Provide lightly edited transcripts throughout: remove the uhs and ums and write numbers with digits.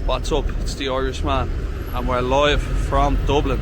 What's up? It's the Irishman, and we're live from Dublin.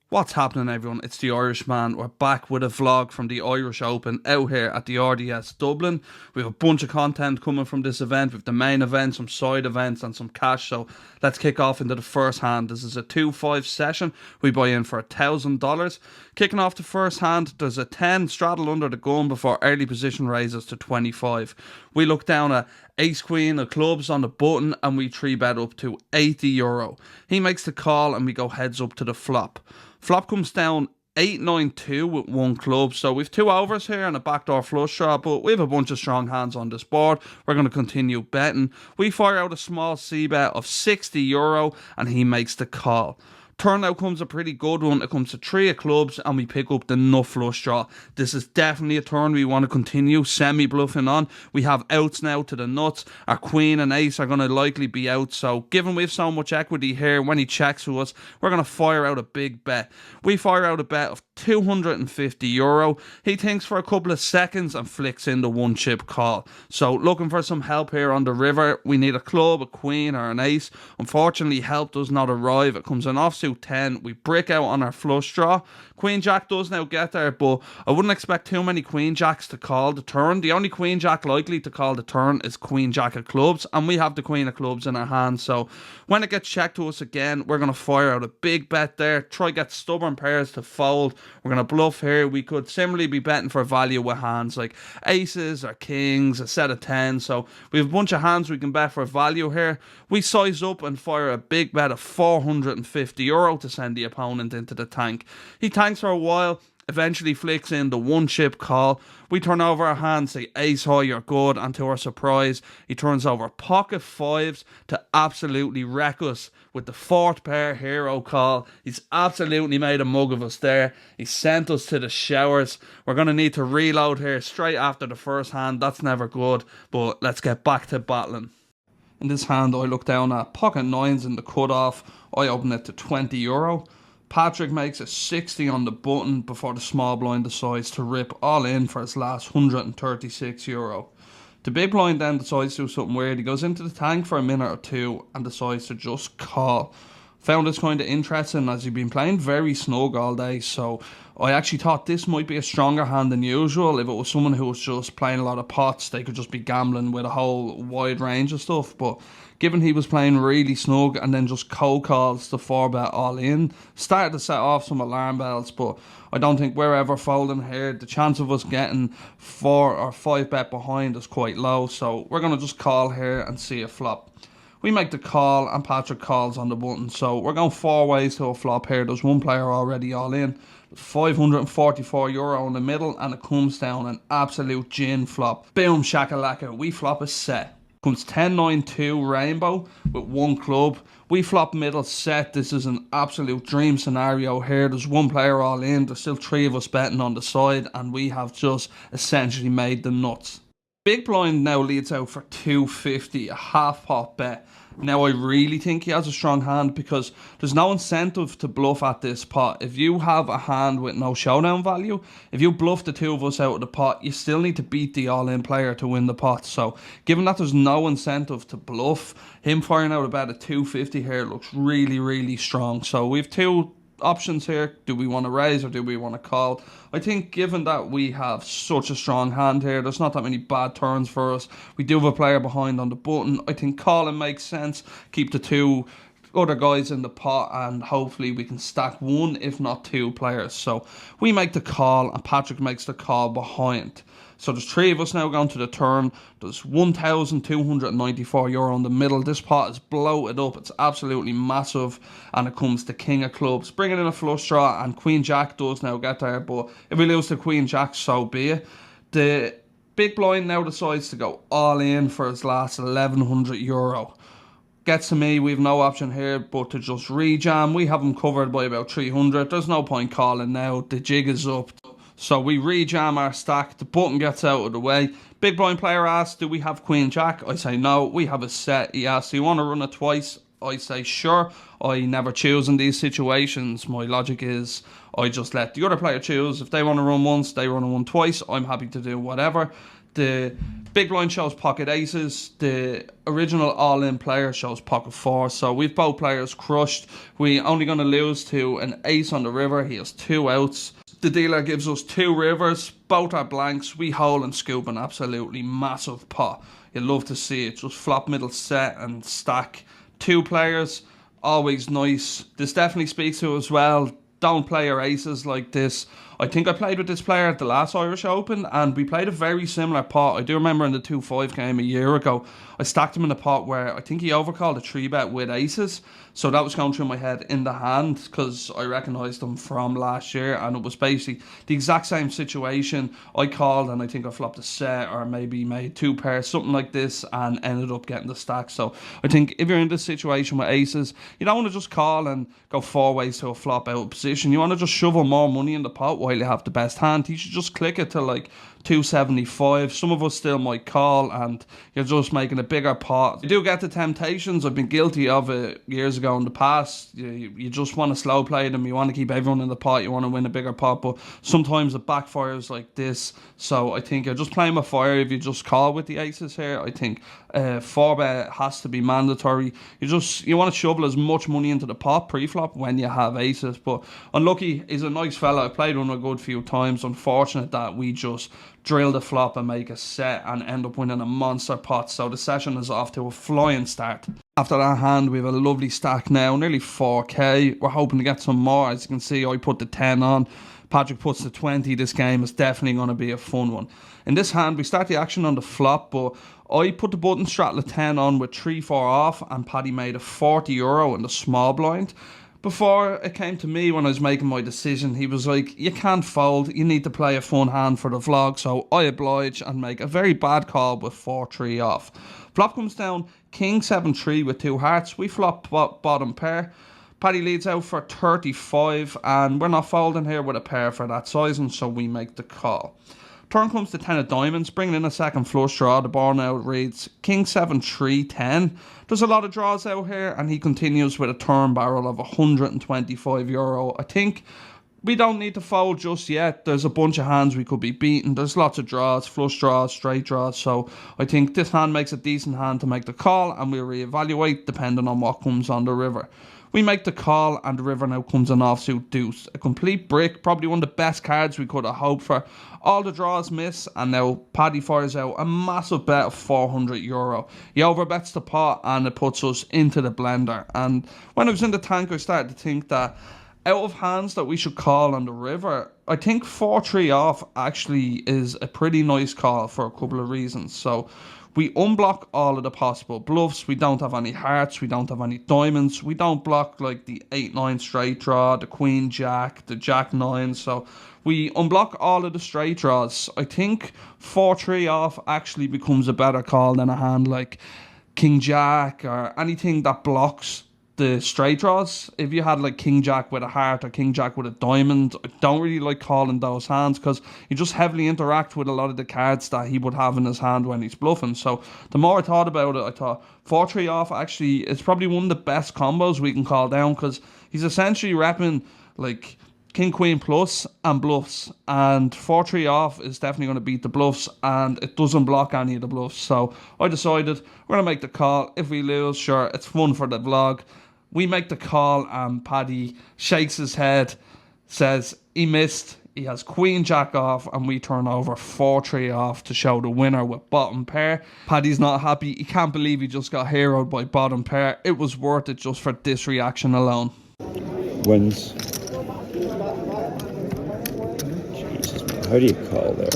What's happening, everyone? It's the Irishman. We're back with a vlog from the Irish Open out here at the RDS Dublin. We have a bunch of content coming from this event. We have the main event, some side events and some cash. So let's kick off into the first hand. This is a 2-5 session. We buy in for $1,000. Kicking off the first hand, there's a 10 straddle under the gun before early position raises to 25. We look down at ace queen of clubs on the button and we 3-bet up to €80. He makes the call and we go heads up to the flop. Flop comes down 8-9-2 with one club, so we've 2 overs here and a backdoor flush draw, but we have a bunch of strong hands on this board. We're going to continue betting. We fire out a small c-bet of €60 and he makes the call. Turn now comes a pretty good one. It comes to 3 of clubs and we pick up the nut flush draw. This is definitely a turn we want to continue semi-bluffing on. We have outs now to the nuts. Our queen and ace are going to likely be out. So given we have so much equity here, when he checks to us, we're going to fire out a big bet. We fire out a bet of €250. He thinks for a couple of seconds and flicks in the 1-chip call. So looking for some help here on the river. We need a club, a queen or an ace. Unfortunately, help does not arrive. It comes an offsuit 10. We break out on our flush draw. Queen jack does now get there, but I wouldn't expect too many queen jacks to call the turn. The only queen jack likely to call the turn is queen jack of clubs, and we have the queen of clubs in our hand. So when it gets checked to us again, we're going to fire out a big bet there. Try get stubborn pairs to fold. We're going to bluff here. We could similarly be betting for value with hands like aces or kings, a set of 10. So we have a bunch of hands we can bet for value here. We size up and fire a big bet of €450 to send the opponent into the tank. He tanks for a while, eventually flicks in the 1-chip call. We turn over our hands, say ace high, you're good, and to our surprise, he turns over pocket 5s to absolutely wreck us with the 4th pair hero call. He's absolutely made a mug of us there. He sent us to the showers. We're going to need to reload here straight after the first hand. That's never good, but let's get back to battling. In this hand, I look down at pocket 9s in the cutoff. I open it to €20. Patrick makes a 60 on the button before the small blind decides to rip all in for his last €136. The big blind then decides to do something weird. He goes into the tank for a minute or two and decides to just call. Found this kind of interesting as he'd been playing very snug all day, so I actually thought this might be a stronger hand than usual. If it was someone who was just playing a lot of pots, they could just be gambling with a whole wide range of stuff, but given he was playing really snug and then just calls the 4-bet all in, started to set off some alarm bells, but I don't think we're ever folding here. The chance of us getting 4 or 5-bet behind is quite low, so we're going to just call here and see a flop. We make the call and Patrick calls on the button, so we're going 4 ways to a flop here. There's one player already all in. €544 in the middle, and it comes down an absolute gin flop. Boom shakalaka, we flop a set. Comes 10-9-2 rainbow with 1 club. We flop middle set. This is an absolute dream scenario here. There's 1 player all in. There's still 3 of us betting on the side, and we have just essentially made the nuts. Big blind now leads out for $250, a half pot bet. Now I really think he has a strong hand because there's no incentive to bluff at this pot. If you have a hand with no showdown value, if you bluff the 2 of us out of the pot, you still need to beat the all-in player to win the pot. So given that there's no incentive to bluff, him firing out about a $250 here looks really, really strong. So we have 2 options here. Do we want to raise or do we want to call? I think given that we have such a strong hand here, there's not that many bad turns for us. We do have a player behind on the button. I think calling makes sense. Keep the 2 other guys in the pot, and hopefully we can stack one, if not two players. So we make the call, and Patrick makes the call behind. So there's three of us now going to the turn. There's €1,294 in the middle. This pot is bloated up. It's absolutely massive. And it comes to King of Clubs, bringing in a flush draw, and Queen Jack does now get there. But if we lose to Queen Jack, so be it. The big blind now decides to go all in for his last €1,100. Gets to me, we've no option here but to just rejam. We have him covered by about 300. There's no point calling now. The jig is up. So we rejam our stack. The button gets out of the way. Big blind player asks, do we have Queen Jack? I say no, we have a set. He asks, do you want to run it twice? I say sure. I never choose in these situations. My logic is I just let the other player choose. If they want to run once, they run one twice. I'm happy to do whatever. The big blind shows pocket aces. The original all-in player shows pocket four. So we've both players crushed. We only going to lose to an ace on the river. He has two outs. The dealer gives us two rivers. Both are blanks. We hole and scoop an absolutely massive pot. You'd love to see it. Just flop middle set and stack. Two players. Always nice. This definitely speaks to as well. Don't play your aces like this. I think I played with this player at the last Irish Open, and we played a very similar pot. I do remember in the 2-5 game a year ago, I stacked him in a pot where I think he overcalled a 3-bet with aces. So that was going through my head in the hand because I recognised him from last year, and it was basically the exact same situation. I called and I think I flopped a set or maybe made two pairs, something like this, and ended up getting the stack. So I think if you're in this situation with aces, you don't want to just call and go four ways to a flop out position. You want to just shovel more money in the pot while you have the best hand. You should just click it to like 275. Some of us still might call, and you're just making a bigger pot. You do get the temptations. I've been guilty of it years ago in the past. You just want to slow play them. You want to keep everyone in the pot. You want to win a bigger pot, but sometimes it backfires like this. So I think you're just playing with fire if you just call with the aces here. I think 4-bet has to be mandatory. You want to shovel as much money into the pot pre-flop when you have aces. But unlucky, he's a nice fella. I played with him a good few times. Unfortunate that we just drill the flop and make a set and end up winning a monster pot. So the session is off to a flying start. After that hand, we have a lovely stack now, nearly 4k. We're hoping to get some more. As you can see, I put the 10 on. Patrick puts the 20. This game is definitely going to be a fun one. In this hand, we start the action on the flop, but I put the button straddle 10 on with 3-4 off, and Paddy made a €40 in the small blind. Before it came to me when I was making my decision, he was like, you can't fold, you need to play a fun hand for the vlog. So I oblige and make a very bad call with 4-3 off. Flop comes down King 7-3 with two hearts. We flop bottom pair. Paddy leads out for 35, and we're not folding here with a pair for that sizing, so we make the call. Turn comes to 10 of diamonds, bringing in a second flush draw. The board now reads King 7-3 10. There's a lot of draws out here, and he continues with a turn barrel of €125. I think we don't need to fold just yet. There's a bunch of hands we could be beating. There's lots of draws, flush draws, straight draws. So I think this hand makes a decent hand to make the call, and we'll reevaluate depending on what comes on the river. We make the call, and the river now comes an offsuit deuce. A complete brick, probably one of the best cards we could have hoped for. All the draws miss, and now Paddy fires out a massive bet of €400. He overbets the pot, and it puts us into the blender. And when I was in the tank, I started to think that out of hands that we should call on the river, I think 4-3 off actually is a pretty nice call for a couple of reasons. So we unblock all of the possible bluffs. We don't have any hearts. We don't have any diamonds. We don't block like the 8-9 straight draw, the Queen Jack, the Jack 9. So we unblock all of the straight draws. I think 4-3 off actually becomes a better call than a hand like King Jack or anything that blocks the straight draws. If you had like King Jack with a heart or King Jack with a diamond, I don't really like calling those hands because you just heavily interact with a lot of the cards that he would have in his hand when he's bluffing. So the more I thought about it, I thought 4-3 off actually is probably one of the best combos we can call down, because he's essentially repping like King Queen plus and bluffs, and 4-3 off is definitely going to beat the bluffs, and it doesn't block any of the bluffs. So I decided we're going to make the call. If we lose, sure, it's fun for the vlog. We make the call, and Paddy shakes his head, says he missed. He has queen jack off, and we turn over 4-3 off to show the winner with bottom pair. Paddy's not happy. He can't believe he just got heroed by bottom pair. It was worth it just for this reaction alone. Wins. Jesus, man. How do you call there?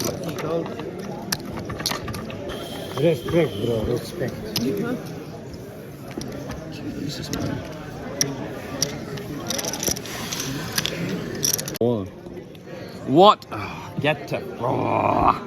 Respect, bro, respect. Jesus, man. Oh. What? Oh, get to. Oh.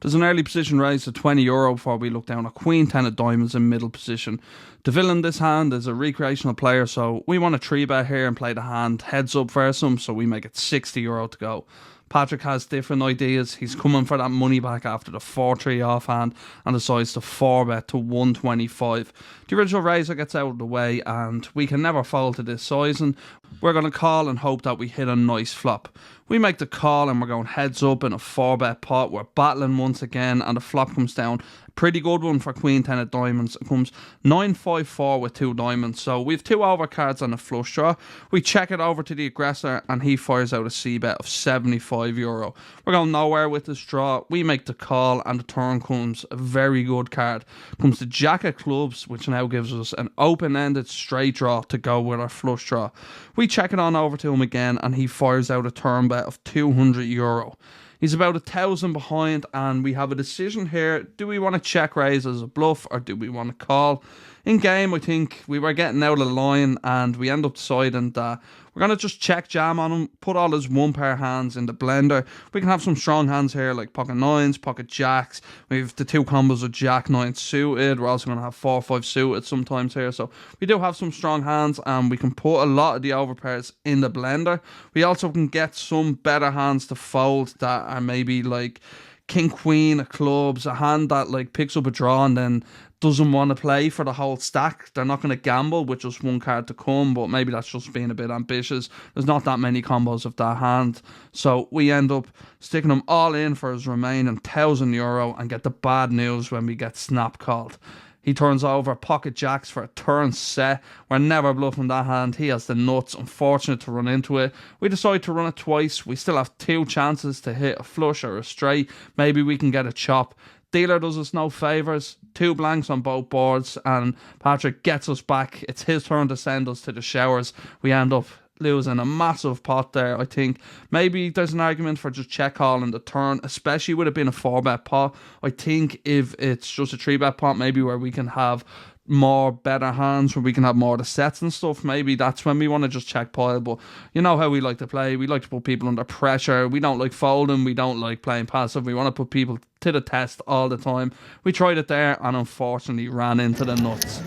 There's an early position raise to €20 before we look down at Queen 10 of diamonds in middle position. The villain this hand is a recreational player, so we want a 3-bet here and play the hand heads up versus him, so we make it €60 to go. Patrick has different ideas. He's coming for that money back after the 4-3 offhand and decides to 4-bet to 125. The original raiser gets out of the way and we can never fold to this sizing. We're going to call and hope that we hit a nice flop. We make the call and we're going heads up in a 4-bet pot. We're battling once again and the flop comes down. Pretty good one for Queen 10 of diamonds. It comes 9-5-4 with 2 diamonds. So we have 2 overcards and a flush draw. We check it over to the aggressor and he fires out a c-bet of €75. We're going nowhere with this draw. We make the call and the turn comes a very good card. Comes the jack of clubs, which now gives us an open-ended straight draw to go with our flush draw. We check it on over to him again and he fires out a turn bet of €200. He's about 1,000 behind and we have a decision here. Do we want to check raise as a bluff or do we want to call? In game, I think we were getting out of line and we end up deciding that we're going to just check jam on him, put all his 1-pair hands in the blender. We can have some strong hands here like pocket 9s, pocket jacks. We have the 2 combos of jack 9 suited. We're also going to have 4-5 suited sometimes here. So we do have some strong hands and we can put a lot of the overpairs in the blender. We also can get some better hands to fold that are maybe like king queen of clubs, a hand that like picks up a draw and then doesn't want to play for the whole stack. They're not going to gamble with just 1 card to come, but maybe that's just being a bit ambitious. There's not that many combos of that hand, so we end up sticking him all in for his remaining €1,000 and get the bad news when we get snap called. He turns over pocket jacks for a turn set. We're never bluffing that hand. He has the nuts. Unfortunate to run into it. We decide to run it twice. We still have 2 chances to hit a flush or a straight. Maybe we can get a chop. Dealer does us no favours. 2 blanks on both boards and Patrick gets us back. It's his turn to send us to the showers. We end up losing a massive pot there. I think maybe there's an argument for just check calling the turn, especially with it being a 4-bet pot. I think if it's just a 3-bet pot, maybe where we can have more better hands, where we can have more of the sets and stuff, maybe that's when we want to just check pile. But you know how we like to play. We like to put people under pressure. We don't like folding. We don't like playing passive. We want to put people to the test all the time. We tried it there and unfortunately ran into the nuts.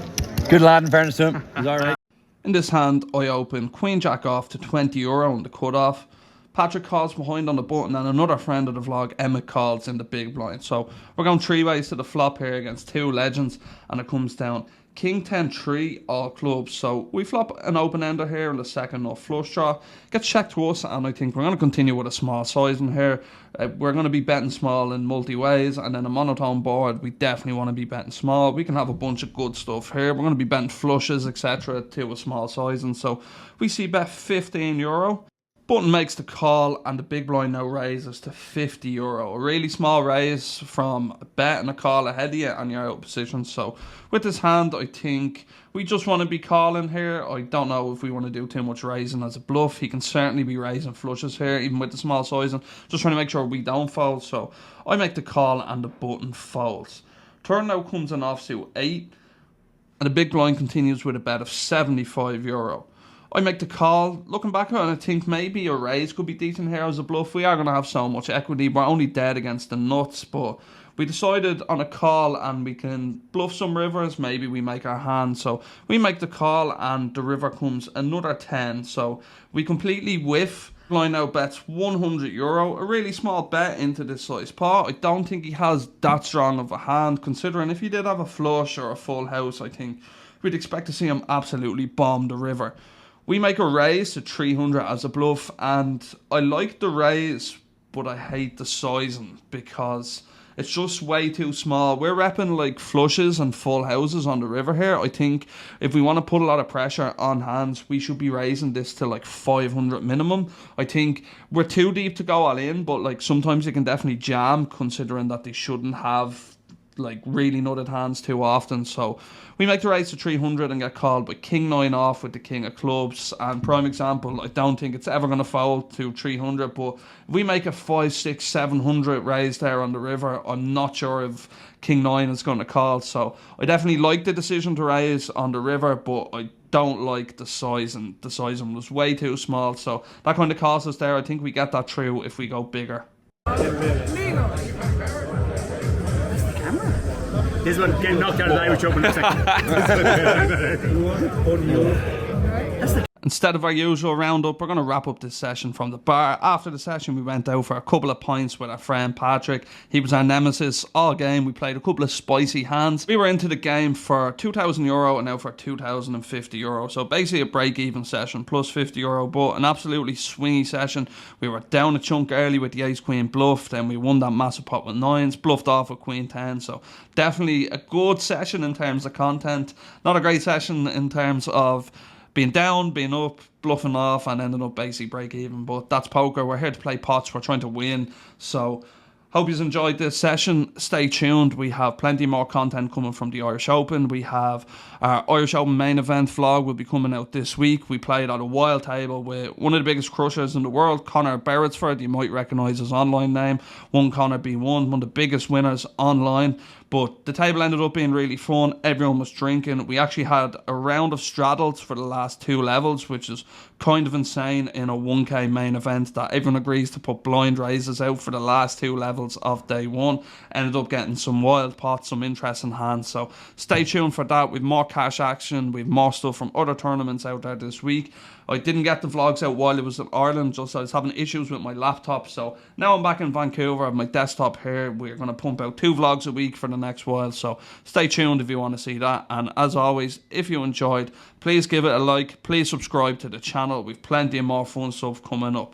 Good lad, in fairness to him. He's alright. In this hand, I open queen jack off to €20 on the cutoff. Patrick calls behind on the button and another friend of the vlog, Emmett, calls in the big blind. So we're going 3 ways to the flop here against 2 legends and it comes down king 10-3 all clubs. So we flop an open ender here in the second off flush draw. Gets checked to us and I think we're going to continue with a small sizing here. We're going to be betting small in multi ways and then a monotone board we definitely want to be betting small. We can have a bunch of good stuff here. We're going to be betting flushes etc. to a small sizing. So we see bet €15. Button makes the call and the big blind now raises to €50. A really small raise from a bet and a call ahead of you and you're out of position. So with this hand, I think we just want to be calling here. I don't know if we want to do too much raising as a bluff. He can certainly be raising flushes here, even with the small sizing. Just trying to make sure we don't fold. So I make the call and the button folds. Turn now comes an offsuit 8 and the big blind continues with a bet of €75. I make the call. Looking back on it, I think maybe a raise could be decent here as a bluff. We are going to have so much equity. We're only dead against the nuts, but we decided on a call and we can bluff some rivers. Maybe we make our hand. So we make the call and the river comes another 10. So we completely whiff. Blind now bets €100. A really small bet into this size pot. I don't think he has that strong of a hand, considering if he did have a flush or a full house, I think we'd expect to see him absolutely bomb the river. We make a raise to 300 as a bluff and I like the raise but I hate the sizing because It's just way too small. We're repping like flushes and full houses on the river here. I think if we want to put a lot of pressure on hands, we should be raising this to like 500 minimum. I think we're too deep to go all in, but like sometimes you can definitely jam, considering that they shouldn't have like really nutted hands too often. So we make the raise to 300 and get called with king 9 off with the king of clubs. And prime example, I don't think it's ever going to fold to 300, but if we make a 5, 6, 700 raise there on the river, I'm not sure if king 9 is going to call. So I definitely like the decision to raise on the river, but I don't like the size, and the sizing was way too small. So that kind of cost us there. I think we get that through if we go bigger. This one getting knocked out of the Irish Open in a second. Instead of our usual roundup, we're going to wrap up this session from the bar. After the session, we went out for a couple of pints with our friend Patrick. He was our nemesis all game. We played a couple of spicy hands. We were into the game for €2,000 and out for €2,050. So basically a break-even session plus €50, but an absolutely swingy session. We were down a chunk early with the ace-queen bluff. Then we won that massive pot with 9s, bluffed off with queen 10. So definitely a good session in terms of content. Not a great session in terms of being down, being up, bluffing off, and ending up basically break even. But that's poker. We're here to play pots. We're trying to win. So hope you've enjoyed this session. Stay tuned. We have plenty more content coming from the Irish Open. We have our Irish Open main event vlog will be coming out this week. We played at a wild table with one of the biggest crushers in the world, Connor Beresford. You might recognise his online name. Connor B1, one of the biggest winners online. But the table ended up being really fun. Everyone was drinking. We actually had a round of straddles for the last 2 levels, which is kind of insane in a 1k main event that everyone agrees to put blind raises out for the last 2 levels of day 1. Ended up getting some wild pots, some interesting hands. So stay tuned for that. We've more cash action. We've more stuff from other tournaments out there this week. I didn't get the vlogs out while I was in Ireland, just I was having issues with my laptop. So now I'm back in Vancouver. I have my desktop here. We're going to pump out 2 vlogs a week for the next while. So stay tuned if you want to see that. And as always, if you enjoyed, please give it a like. Please subscribe to the channel. We've plenty of more fun stuff coming up.